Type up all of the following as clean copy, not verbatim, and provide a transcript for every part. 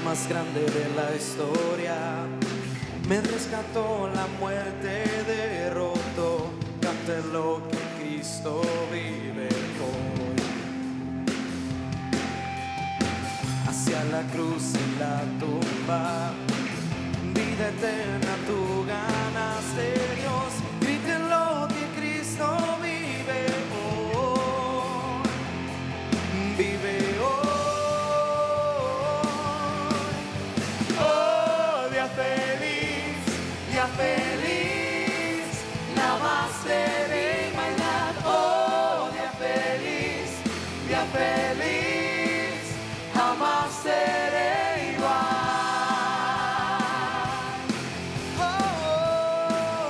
más grande de la historia. Me rescató, la muerte derrotó. Cante lo que Cristo vive hoy. Hacia la cruz y la tumba, vida eterna tú ganaste, Dios. Griten lo que Cristo vive hoy. Vive hoy. Oh, día feliz, lavaste mi maldad. Oh, día feliz, jamás seré igual. Oh,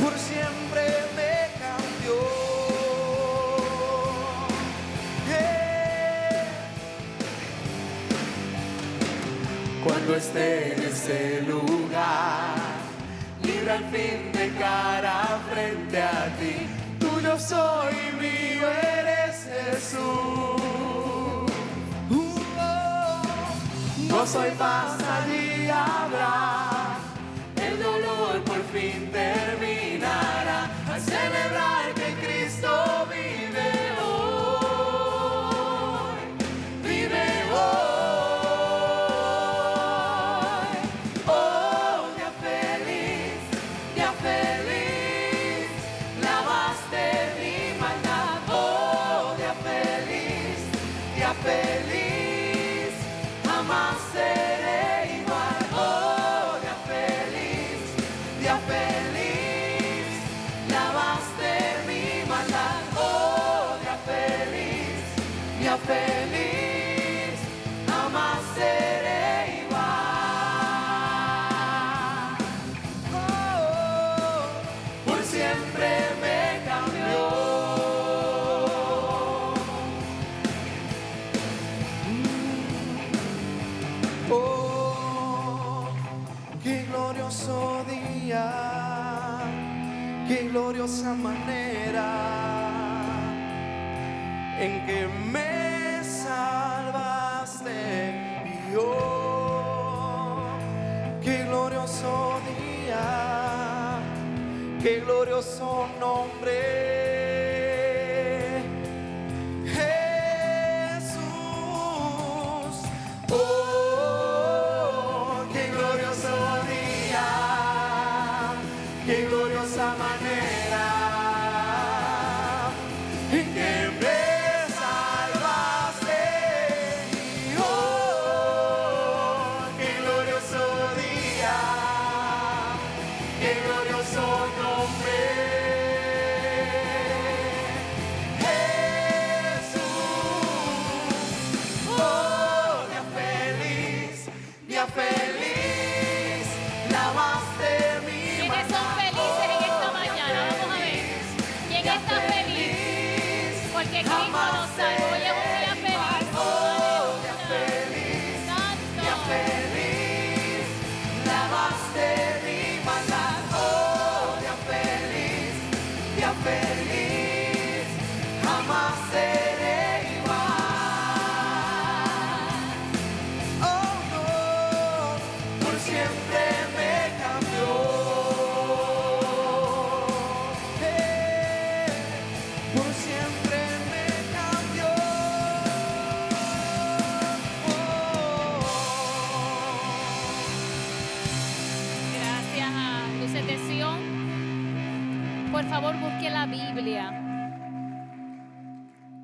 por siempre me cambió. Cuando esté en ese lugar, libre al fin de cara frente a ti, tuyo soy, mío eres Jesús. Gozo y paz allí habrá, el dolor por fin terminará, al celebrar que Cristo vive hoy, vive hoy. Oh, día feliz, lavaste mi maldad. Oh, día feliz, jamás seré igual. Oh, día feliz, lavaste mi maldad. Oh, día feliz, jamás seré igual. Oh, por siempre me cambió. Oh, qué glorioso día, qué gloriosa manera en que me salvaste, Dios. Qué glorioso día, qué glorioso nombre. Qué gloriosa manera en que me salvaste, oh, qué glorioso día, qué glorioso nombre, Jesús. Oh, día feliz, lavaste mi. ¿Quiénes son felices en esta mañana? Vamos a ver. ¿Quién está feliz? Porque Cristo nos salvó. Hoy es un día feliz. Oh, día feliz, lavaste mi maldad. Oh, día feliz, jamás seré igual. Oh, no, por siempre me cambió. Por siempre me cambió. Gracias a Luces de Sion. Por favor, busque la Biblia.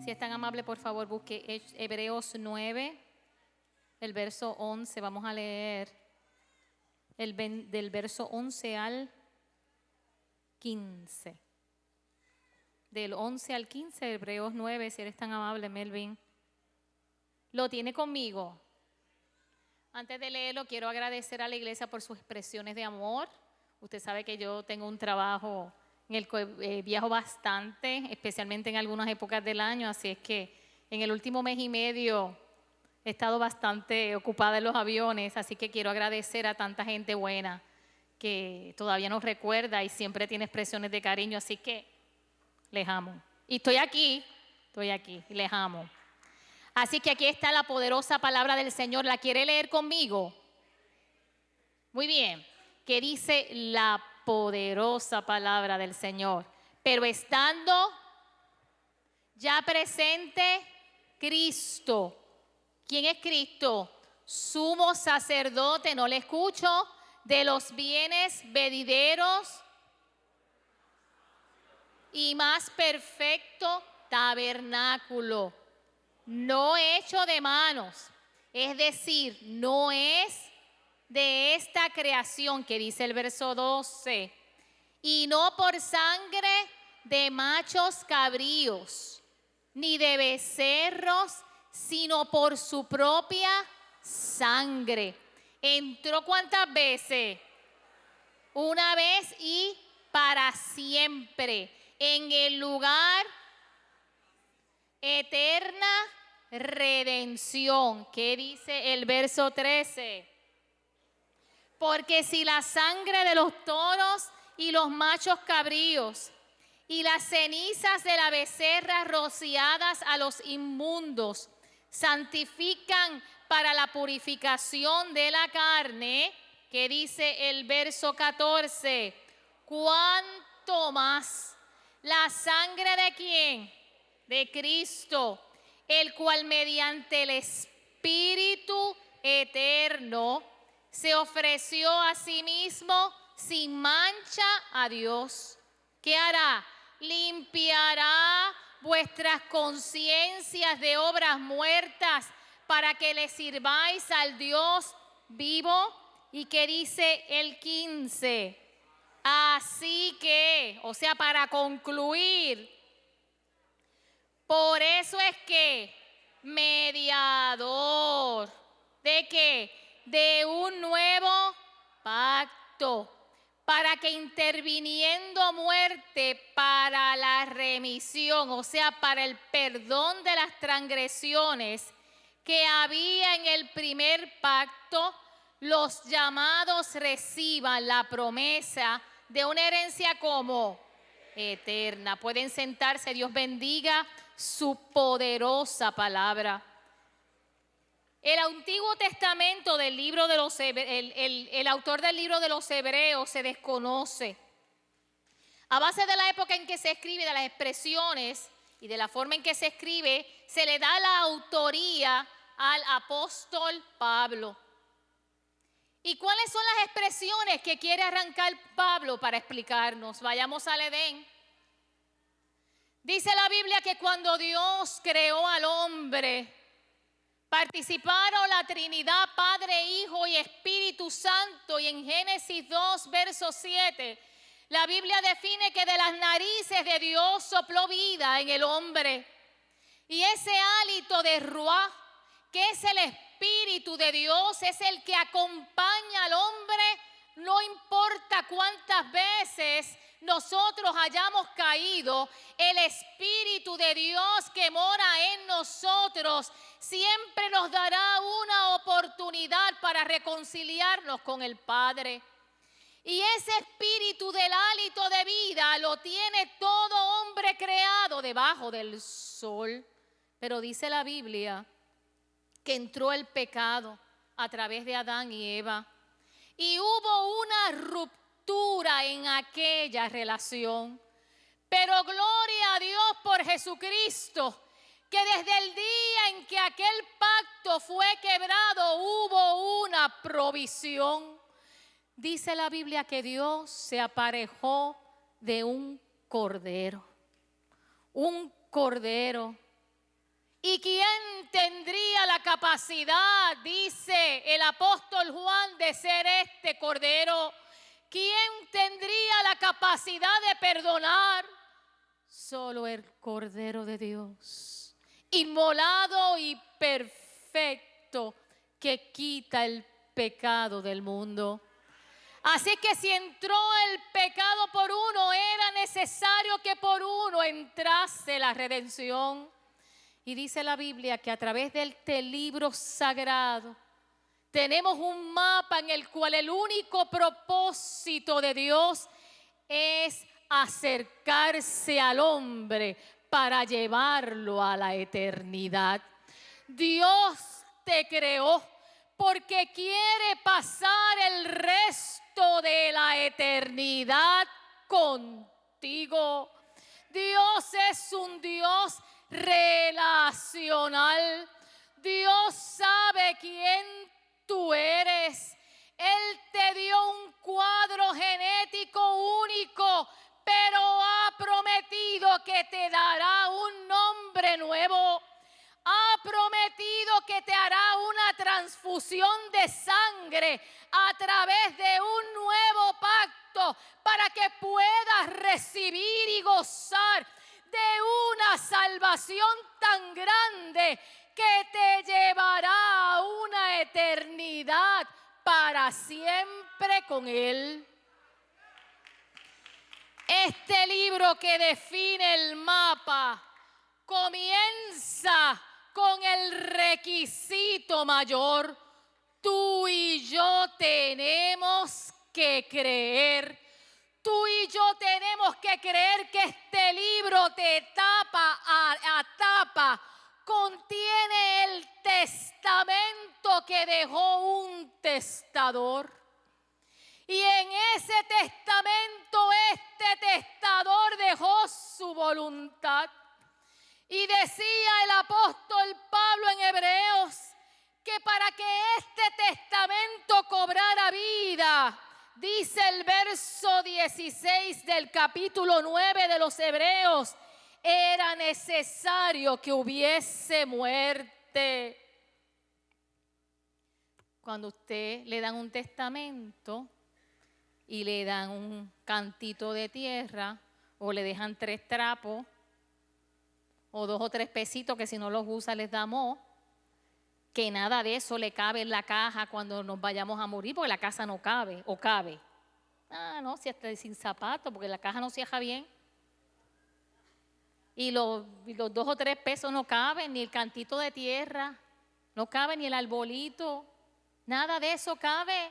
Si es tan amable, por favor, busque Hebreos 9, el verso 11. Vamos a leer del verso 11 al 15. Del 11 al 15, Hebreos 9, si eres tan amable, Melvin. ¿Lo tiene conmigo? Antes de leerlo, quiero agradecer a la iglesia por sus expresiones de amor. Usted sabe que yo tengo un trabajo en el que viajo bastante, especialmente en algunas épocas del año, así es que en el último mes y medio he estado bastante ocupada en los aviones, así que quiero agradecer a tanta gente buena que todavía nos recuerda y siempre tiene expresiones de cariño, así que les amo. Y estoy aquí y les amo. Así que aquí está la poderosa palabra del Señor. ¿La quiere leer conmigo? Muy bien. ¿Qué dice la poderosa palabra del Señor? Pero estando ya presente Cristo. ¿Quién es Cristo? Sumo sacerdote, no le escucho, de los bienes venideros y más perfecto tabernáculo, no hecho de manos, es decir, no es de esta creación que dice el verso 12, y no por sangre de machos cabríos, ni de becerros, sino por su propia sangre. ¿Entró cuántas veces? Una vez y para siempre, en el lugar eterna redención. ¿Qué dice el verso 13? Porque si la sangre de los toros y los machos cabríos y las cenizas de la becerra rociadas a los inmundos santifican para la purificación de la carne, que dice el verso 14, ¿cuánto más la sangre de quién? De Cristo, el cual mediante el Espíritu eterno se ofreció a sí mismo sin mancha a Dios. ¿Qué hará? Limpiará vuestras conciencias de obras muertas para que le sirváis al Dios vivo. ¿Y qué dice el 15? Así que, o sea, para concluir, por eso es que mediador, ¿de qué? De un nuevo pacto, para que interviniendo muerte para la remisión, o sea, para el perdón de las transgresiones que había en el primer pacto, los llamados reciban la promesa de una herencia como eterna. Pueden sentarse, Dios bendiga su poderosa palabra. El Antiguo Testamento del libro de los el autor del libro de los Hebreos se desconoce. A base de la época en que se escribe, de las expresiones y de la forma en que se escribe, se le da la autoría al apóstol Pablo. ¿Y cuáles son las expresiones que quiere arrancar Pablo para explicarnos? Vayamos al Edén. Dice la Biblia que cuando Dios creó al hombre, participaron la Trinidad, Padre, Hijo y Espíritu Santo. Y en Génesis 2, verso 7, la Biblia define que de las narices de Dios sopló vida en el hombre. Y ese hálito de Ruach, que es el Espíritu de Dios, es el que acompaña al hombre, no importa cuántas veces nosotros hayamos caído, el Espíritu de Dios que mora en nosotros siempre nos dará una oportunidad para reconciliarnos con el Padre. Y ese espíritu del hálito de vida lo tiene todo hombre creado debajo del sol. Pero dice la Biblia que entró el pecado a través de Adán y Eva. Y hubo una ruptura en aquella relación. Pero gloria a Dios por Jesucristo, que desde el día en que aquel pacto fue quebrado, hubo una provisión. Dice la Biblia que Dios se aparejó de un cordero. Un cordero. ¿Y quién tendría la capacidad, dice el apóstol Juan, de ser este cordero? ¿Quién tendría la capacidad de perdonar? Solo el Cordero de Dios, inmolado y perfecto, que quita el pecado del mundo. Así que si entró el pecado por uno, era necesario que por uno entrase la redención. Y dice la Biblia que a través de este libro sagrado tenemos un mapa en el cual el único propósito de Dios es acercarse al hombre para llevarlo a la eternidad. Dios te creó porque quiere pasar el resto de la eternidad contigo. Dios es un Dios relacional. Dios sabe quién tú eres. Él te dio un cuadro genético único, pero ha prometido que te dará un nombre nuevo. Ha prometido que te hará una transfusión de sangre a través de un nuevo pacto para que puedas recibir y gozar de una salvación tan grande que te llevará a una eternidad para siempre con Él. Este libro que define el mapa comienza con el requisito mayor. Tú y yo tenemos que creer. Tú y yo tenemos que creer que este libro de tapa a tapa contiene el testamento que dejó un testador. Y en ese testamento este testador dejó su voluntad. Y decía el apóstol Pablo en Hebreos que para que este testamento cobrara vida, dice el verso 16 del capítulo 9 de los Hebreos, era necesario que hubiese muerte. Cuando usted le dan un testamento y le dan un cantito de tierra o le dejan 3 trapos o 2 o 3 pesitos que si no los usa les damos, que nada de eso le cabe en la caja cuando nos vayamos a morir, porque la casa no cabe, o cabe. Ah, no, si hasta sin zapatos, porque la caja no cierra bien. Y los 2 o 3 pesos no caben, ni el cantito de tierra, no cabe ni el arbolito, nada de eso cabe,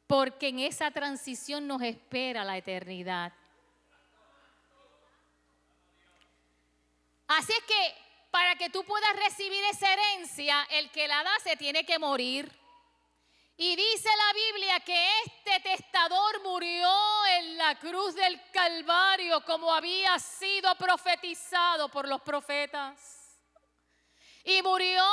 porque en esa transición nos espera la eternidad. Así es que para que tú puedas recibir esa herencia, el que la da se tiene que morir. Y dice la Biblia que este testador murió en la cruz del Calvario como había sido profetizado por los profetas. Y murió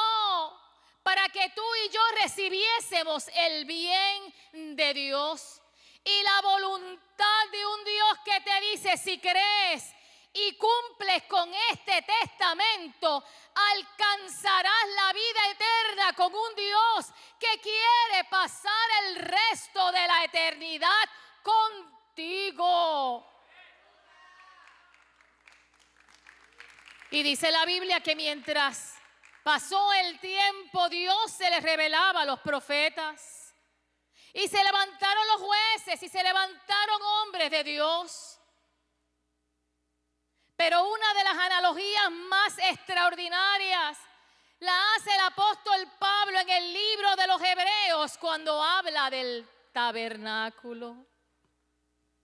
para que tú y yo recibiésemos el bien de Dios y la voluntad de un Dios que te dice: si crees y cumples con este testamento, alcanzarás la vida eterna con un Dios que quiere pasar el resto de la eternidad contigo. Y dice la Biblia que mientras pasó el tiempo, Dios se les revelaba a los profetas. Y se levantaron los jueces y se levantaron hombres de Dios. Pero una de las analogías más extraordinarias la hace el apóstol Pablo en el libro de los Hebreos cuando habla del tabernáculo.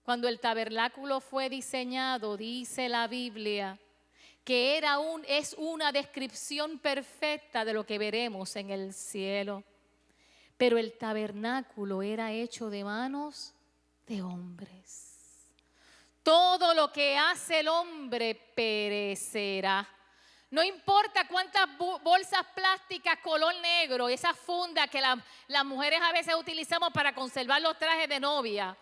Cuando el tabernáculo fue diseñado, dice la Biblia, que es una descripción perfecta de lo que veremos en el cielo. Pero el tabernáculo era hecho de manos de hombres. Todo lo que hace el hombre perecerá. No importa cuántas bolsas plásticas color negro, esas fundas que las mujeres a veces utilizamos para conservar los trajes de novia.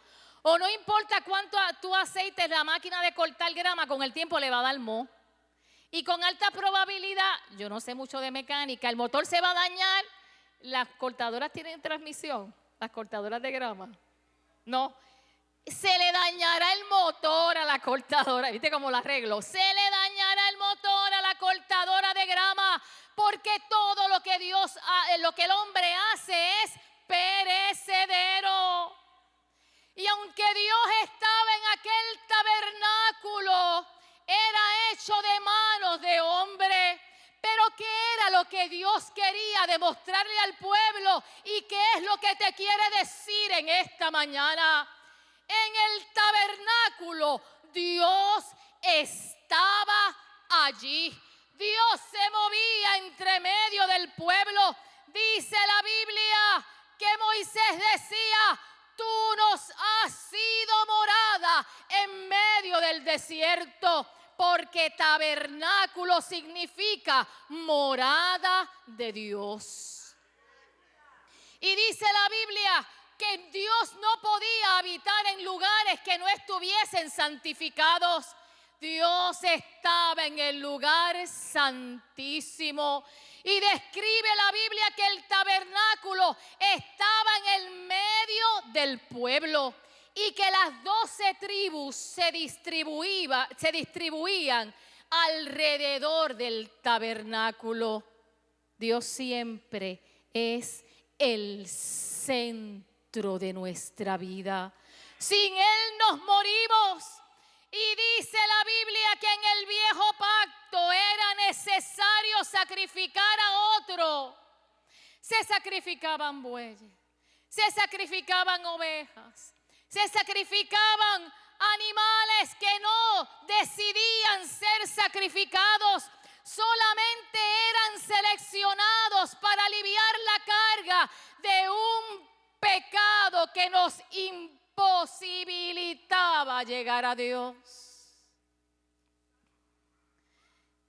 O no importa cuánto tú aceites la máquina de cortar grama, con el tiempo le va a dar moho. Y con alta probabilidad, yo no sé mucho de mecánica, el motor se va a dañar. ¿Las cortadoras tienen transmisión? ¿Las cortadoras de grama? No. Se le dañará el motor a la cortadora. ¿Viste cómo la arreglo? Se le dañará el motor a la cortadora de grama, porque todo lo que lo que el hombre hace es perecedero. Y aunque Dios estaba en aquel tabernáculo, era hecho de manos de hombre. Pero ¿qué era lo que Dios quería demostrarle al pueblo? ¿Y qué es lo que te quiere decir en esta mañana? En el tabernáculo Dios estaba allí. Dios se movía entre medio del pueblo. Dice la Biblia que Moisés decía: tú nos has sido morada en medio del desierto, porque tabernáculo significa morada de Dios. Y dice la Biblia que Dios no podía habitar en lugares que no estuviesen santificados. Dios estaba en el lugar santísimo. Y describe la Biblia que el tabernáculo estaba en el medio del pueblo y que las 12 tribus se distribuían alrededor del tabernáculo. Dios siempre es el centro de nuestra vida. Sin Él nos morimos. Y dice la Biblia que en el viejo pacto era necesario sacrificar a otro. Se sacrificaban bueyes, se sacrificaban ovejas, se sacrificaban animales que no decidían ser sacrificados. Solamente eran seleccionados para aliviar la carga de un pecado que nos imposibilitaba llegar a Dios.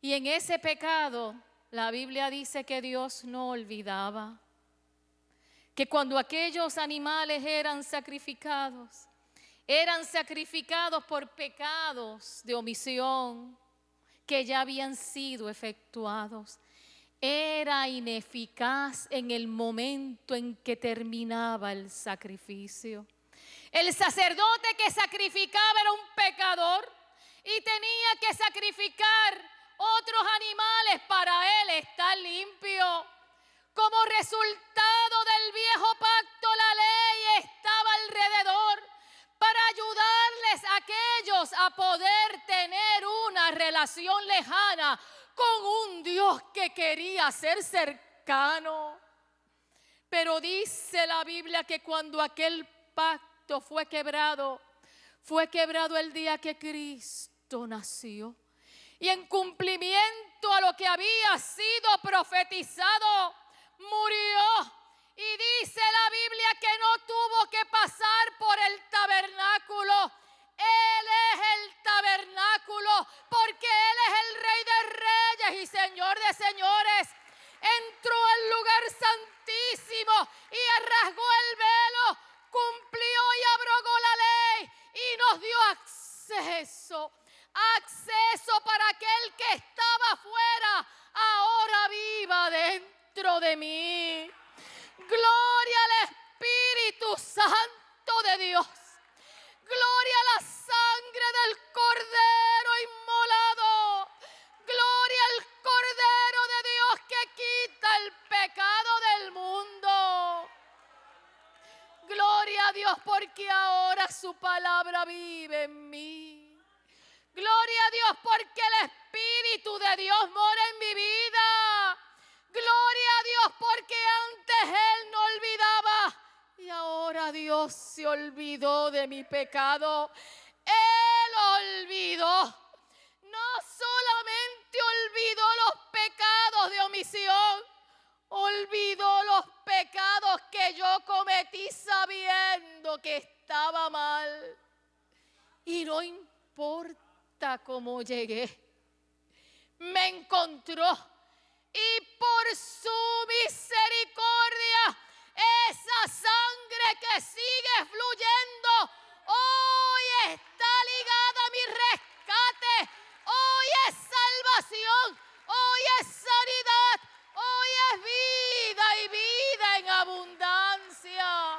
Y en ese pecado, la Biblia dice que Dios no olvidaba. Que cuando aquellos animales eran sacrificados por pecados de omisión que ya habían sido efectuados. Era ineficaz en el momento en que terminaba el sacrificio. El sacerdote que sacrificaba era un pecador y tenía que sacrificar otros animales para él estar limpio. Como resultado del viejo pacto, la ley estaba alrededor para ayudarles a aquellos a poder tener una relación lejana con un Dios que quería ser cercano. Pero dice la Biblia que cuando aquel pacto fue quebrado el día que Cristo nació. Y en cumplimiento a lo que había sido profetizado, murió. Y dice la Biblia que no tuvo que pasar por el tabernáculo. Él es el tabernáculo, porque Él es el Rey de Reyes y Señor de Señores. Entró al lugar santísimo y rasgó el velo, cumplió y abrogó la ley y nos dio acceso para que el que estaba afuera ahora viva dentro de mí. Gloria al Espíritu Santo de Dios. Gloria a la sangre del Cordero inmolado. Gloria al Cordero de Dios que quita el pecado del mundo. Gloria a Dios porque ahora su palabra vive en mí. Gloria a Dios porque el Espíritu de Dios mora en mi vida. Gloria a Dios porque antes Él no olvidaba y ahora Dios se olvidó de mi pecado. Él olvidó. No solamente olvidó los pecados de omisión, olvidó los pecados que yo cometí sabiendo que estaba mal. Y no importa cómo llegué, me encontró. Y por su misericordia, esa sangre que sigue fluyendo, hoy está ligada a mi rescate. Hoy es salvación, hoy es sanidad, hoy es vida y vida en abundancia.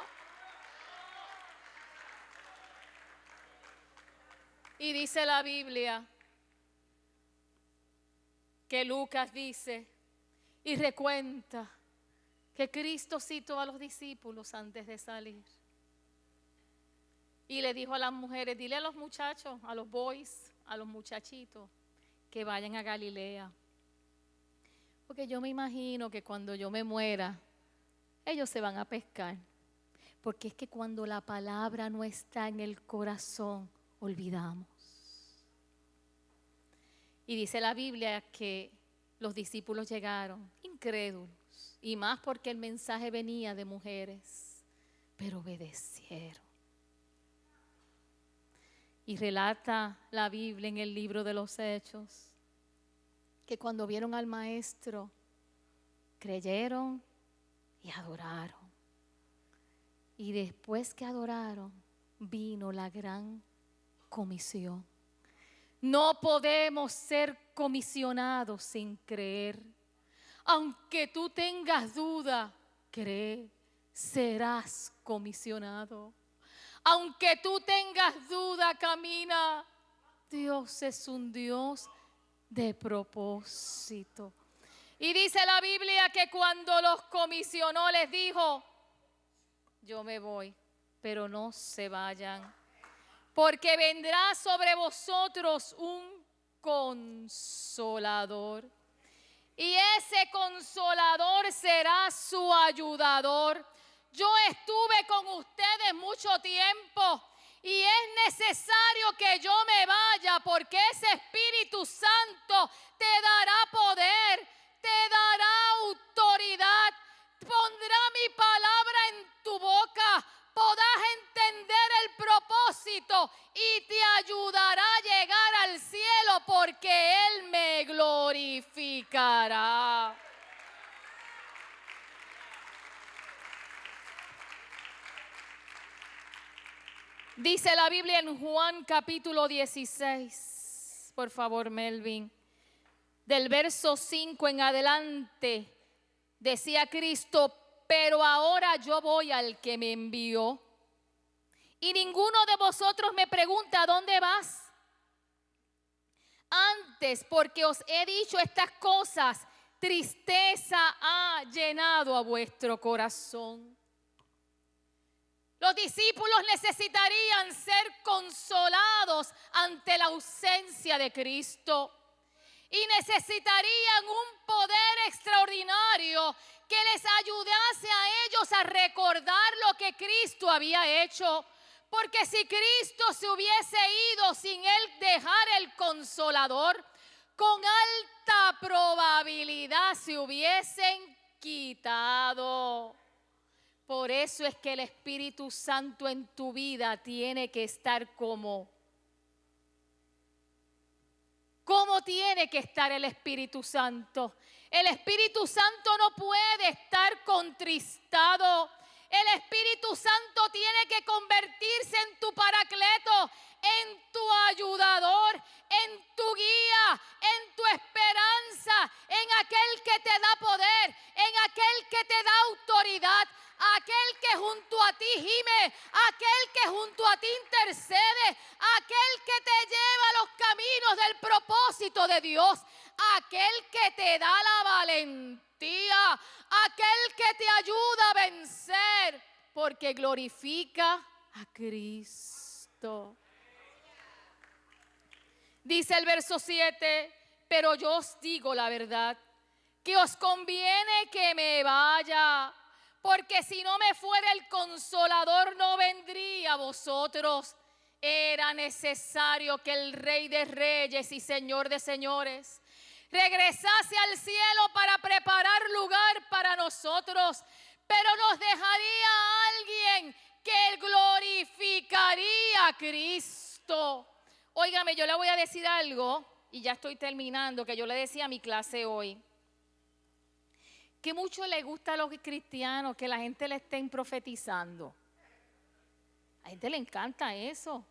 Y dice la Biblia que Lucas dice y recuenta que Cristo citó a los discípulos antes de salir. Y le dijo a las mujeres: dile a los muchachos, a los boys, a los muchachitos, que vayan a Galilea. Porque yo me imagino que cuando yo me muera, ellos se van a pescar. Porque es que cuando la palabra no está en el corazón, olvidamos. Y dice la Biblia que los discípulos llegaron incrédulos, y más porque el mensaje venía de mujeres, pero obedecieron. Y relata la Biblia en el libro de los Hechos que cuando vieron al maestro, creyeron y adoraron. Y después que adoraron, vino la gran comisión. No podemos ser comisionados sin creer. Aunque tú tengas duda, cree, serás comisionado. Aunque tú tengas duda, camina. Dios es un Dios de propósito. Y dice la Biblia que cuando los comisionó les dijo: yo me voy, pero no se vayan, porque vendrá sobre vosotros un consolador. Y ese consolador será su ayudador. Yo estuve con ustedes mucho tiempo y es necesario que yo me vaya, porque ese Espíritu Santo te dará poder, te dará autoridad, pondrá mi palabra en tu boca, podrás entender el propósito y te ayudará a llegar al cielo, porque Él me glorificará. Dice la Biblia en Juan capítulo 16, por favor, Melvin, del verso 5 en adelante, decía Cristo: pero ahora yo voy al que me envió, y ninguno de vosotros me pregunta: ¿a dónde vas? Antes, porque os he dicho estas cosas, tristeza ha llenado a vuestro corazón. Los discípulos necesitarían ser consolados ante la ausencia de Cristo. Y necesitarían un poder extraordinario que les ayudase a ellos a recordar lo que Cristo había hecho. Porque si Cristo se hubiese ido sin Él dejar el consolador, con alta probabilidad se hubiesen quitado. Por eso es que el Espíritu Santo en tu vida tiene que estar como tiene que estar el Espíritu Santo. El Espíritu Santo no puede estar contristado. El Espíritu Santo tiene que convertirse en tu paracleto, en tu ayudador, en tu guía, en tu esperanza, en aquel que te da poder, en aquel que te da autoridad, aquel que junto a ti gime, aquel que junto a ti intercede, aquel que te lleva a los caminos del propósito de Dios, aquel que te da la valentía, aquel que te ayuda a vencer, porque glorifica a Cristo. Dice el verso 7, pero yo os digo la verdad, que os conviene que me vaya, porque si no me fuera el Consolador no vendría a vosotros. Era necesario que el Rey de Reyes y Señor de Señores regresase al cielo para preparar lugar para nosotros, pero nos dejaría a alguien que glorificaría a Cristo. Óigame, yo le voy a decir algo, y ya estoy terminando, que yo le decía a mi clase hoy, que mucho le gusta a los cristianos que la gente le estén profetizando. A la gente le encanta eso,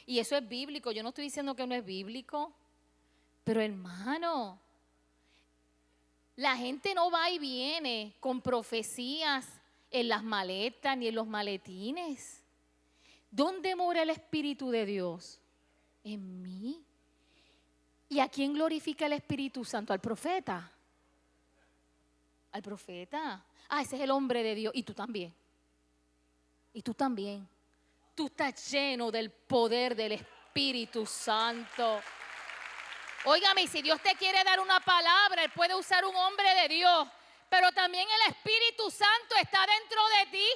y eso es bíblico. Yo no estoy diciendo que no es bíblico, pero hermano, la gente no va y viene con profecías en las maletas ni en los maletines. ¿Dónde mora el Espíritu de Dios? En mí. ¿Y a quién glorifica el Espíritu Santo? Al profeta. Al profeta. Ah, ese es el hombre de Dios. Y tú también. Y tú también. Tú estás lleno del poder del Espíritu Santo. Óigame, si Dios te quiere dar una palabra, Él puede usar un hombre de Dios, pero también el Espíritu Santo está dentro de ti.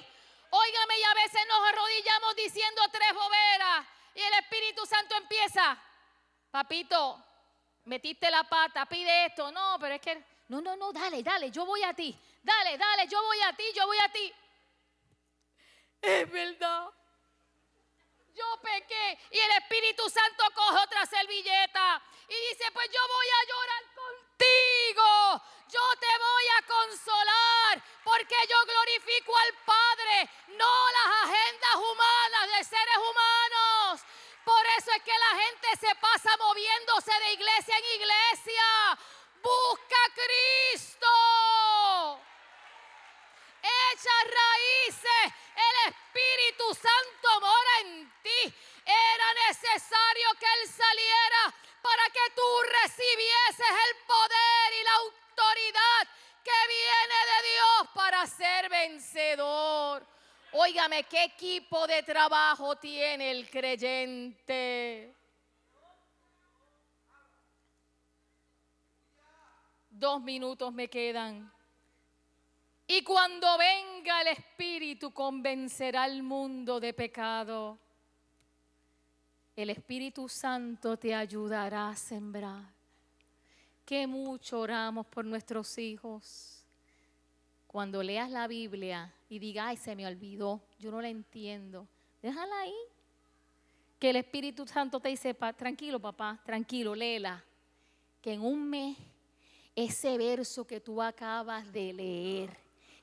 Óigame, y a veces nos arrodillamos diciendo 3 boberas y el Espíritu Santo empieza: papito, Metiste la pata, pide esto. No, pero es que, no, dale, yo voy a ti. Dale, yo voy a ti. Es verdad. Yo pequé y el Espíritu Santo coge otra servilleta y dice, pues yo voy a llorar contigo. Yo te voy a consolar porque yo glorifico al Padre, no las agendas humanas de seres humanos. Por eso es que la gente se pasa moviéndose de iglesia en iglesia. Busca a Cristo. Echa raíces. El Espíritu Santo mora en ti. Era necesario que Él saliera para que tú recibieses el poder y la autoridad que viene de Dios para ser vencedor. Óigame, ¿qué equipo de trabajo tiene el creyente? 2 minutos me quedan. Y cuando venga el Espíritu, convencerá al mundo de pecado. El Espíritu Santo te ayudará a sembrar. Qué mucho oramos por nuestros hijos. Cuando leas la Biblia y digas, ay, se me olvidó, yo no la entiendo, déjala ahí. Que el Espíritu Santo te dice, tranquilo papá, tranquilo, léela. Que en un mes, ese verso que tú acabas de leer,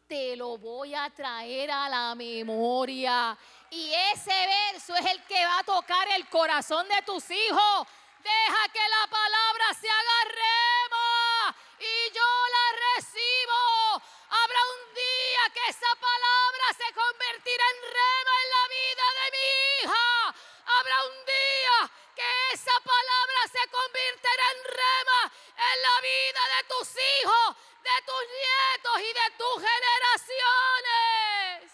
te lo voy a traer a la memoria. Y ese verso es el que va a tocar el corazón de tus hijos. Deja que la palabra se haga rema y yo la recibo. Habrá un día que esa palabra se convertirá en rema en la vida de mi hija. Habrá un día que esa palabra se convertirá en rema en la vida de tus hijos, de tus nietos y de tus generaciones.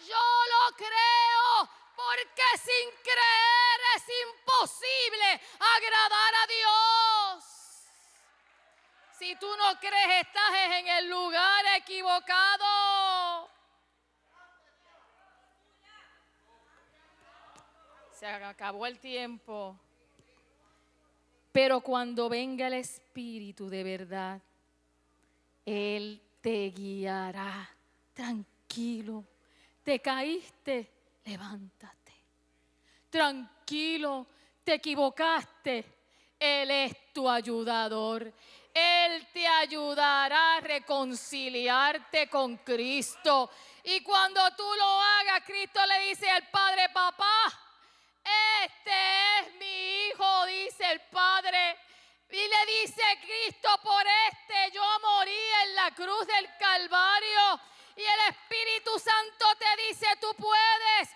Yo lo creo porque sin creer es imposible agradar a Dios. Si tú no crees, estás en el lugar equivocado. Se acabó el tiempo. Pero cuando venga el Espíritu de verdad, Él te guiará. Tranquilo. Te caíste, levántate. Tranquilo, te equivocaste. Él es tu ayudador. Él te ayudará a reconciliarte con Cristo. Y cuando tú lo hagas, Cristo le dice al Padre, papá, este es mi hijo, dice el Padre. Y le dice Cristo, por este yo morí en la cruz del Calvario. Y el Espíritu Santo te dice, tú puedes,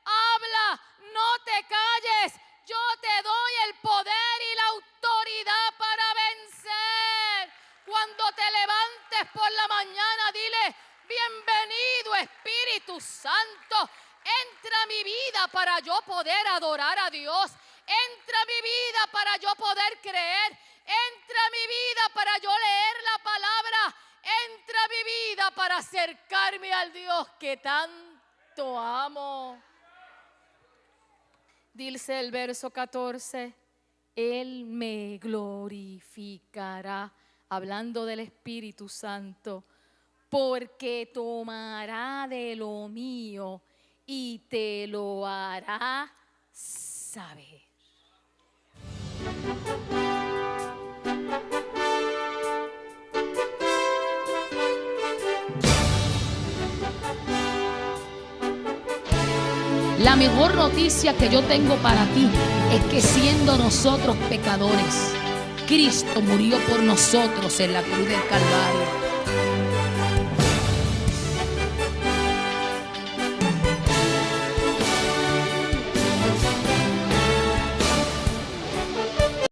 habla, no te calles. Yo te doy el poder y la autoridad para vencer. Cuando te levantes por la mañana, dile, bienvenido Espíritu Santo. Entra a mi vida para yo poder adorar a Dios. Entra a mi vida para yo poder creer. Entra a mi vida para yo leer la palabra. Entra a mi vida para acercarme al Dios que tanto amo. Dice el verso 14, Él me glorificará, hablando del Espíritu Santo, porque tomará de lo mío y te lo hará saber. La mejor noticia que yo tengo para ti es que siendo nosotros pecadores, Cristo murió por nosotros en la cruz del Calvario.